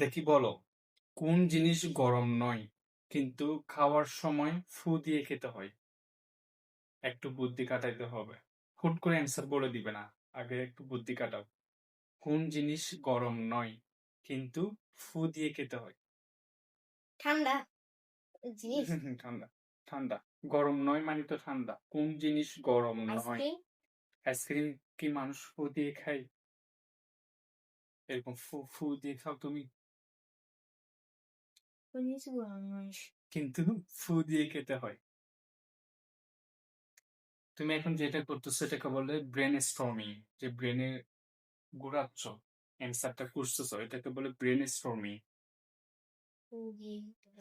দেখি বলো, কোন জিনিস গরম নয় কিন্তু খাওয়ার সময় ফু দিয়ে খেতে হয়? একটু বুদ্ধি খাটাইতে হবে। হুট করে অ্যান্সার বলে দিবে না, আগে একটু বুদ্ধি খাটাও। কোন জিনিস গরম নয় কিন্তু ফু দিয়ে খেতে হয়? ঠান্ডা জিনিস। ঠান্ডা। ঠান্ডা। গরম নয় মানে তো ঠান্ডা। কোন জিনিস গরম নয়? আইসক্রিম। আইসক্রিম কি মানুষ ফু দিয়ে খায়? এরকম ফু ফু দিয়ে খাও তুমি, কোন জিনিস গরম নয়? কিন্তু ফু দিয়ে খেতে হয়। তুমি এখন যেটা করতেছো এটাকে বলে ব্রেন স্টর্মিং। যে ব্রেনে ঘুরাচ্ছ, অ্যান্সারটা খুঁজতেছো, এটাকে বলে ব্রেন স্টর্মিং।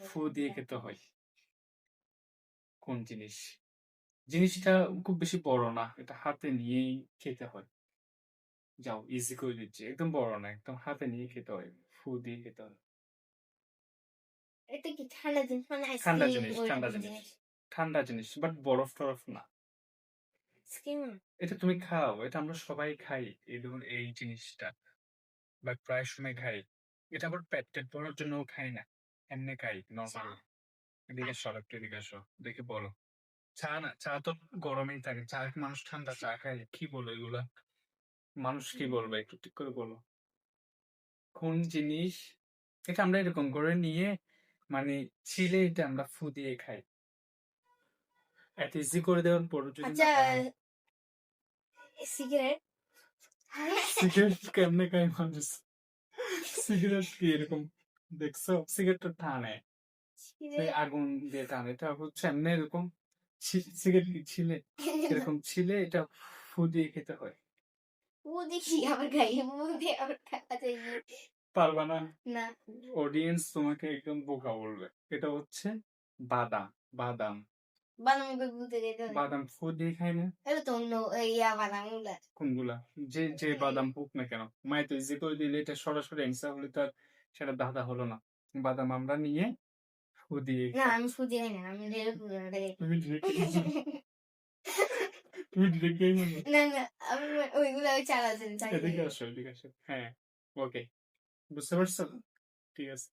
ফু দিয়ে খেতে হয় কোন জিনিস? জিনিসটা খুব বেশি বড় না, এটা হাতে নিয়েই খেতে হয়। যাও, ইজি করে দিচ্ছি, একদম বড় না, একদম হাতে নিয়ে খেতে হয়, ফু দিয়ে খেতে হয়। এটা কি ঠান্ডা জিনিস মানে ঠান্ডা আইসক্রিম জিনিস, ঠান্ডা ওইরকম জিনিস, জিনিস? ঠান্ডা জিনিস, বাট বরফ টরফ না। আইসক্রিম। এটা তুমি খাও, এটা আমরা সবাই খাই। এই ধরুন এই জিনিসটা, বা প্রায় সময় খাই। এটা আবার পেট টেট ভরার জন্যও খাই না, এমনি খাই চা। নর্মালি। এদিকে আসো, একটু এদিকে আসো, দেখে বলো। চা না, চা তো গরমেই থাকে। চা মানুষ ঠান্ডা চা খায়, কি বলো এগুলা? মানুষ কি বলবে, একটু ঠিক করে বলো। কোন জিনিস এটা আমরা এরকম করে নিয়ে, মানে ছিলে এটা আমরা ফু দিয়ে খাই। এত ইজি করে দেওয়ার পর যদি না আচ্ছা, সিগারেট। সিগারেট কেমনে খায় মানুষ? সিগারেট কি এরকম দেখছো? সিগারেট তো টানে, সেই আগুন দিয়ে টানে। এটা হচ্ছে এমনি এরকম সিগারেট কি ছিলে, এরকম ছিলে এটা ফু দিয়ে খেতে হয়। ও দেখি আবার খাই, ও দিয়ে আবার খাওয়া যায়। পারবা না? না। অডিয়েন্স তোমাকে একদম বোকা বলবে। এটা হচ্ছে বাদাম। বাদাম। বাদাম বলতে যেতে হবে। বাদাম ফু দিয়ে খায় না? এটা তো অন্য ইয়া বাদাম গুলা। কোনগুলা? যে যে বাদাম হোক না কেন, মায় তো ইজি করে দিলে, এটা সরাসরি অ্যান্সার হলে তো আর সেটা ধাঁধা হলো না। বাদাম আমরা নিয়ে ফু দিয়ে না, খাই। আমি ফুদি খাই না, আমি রেল তুমি ঢেকে তুমি ঢেকেই বলো। না না, আমি ওইগুলো ওই চালাতে চাই। এদিকে আসো, এদিকে আসো। হ্যাঁ, ওকে, বুঝতে পারছো? ঠিক আছে।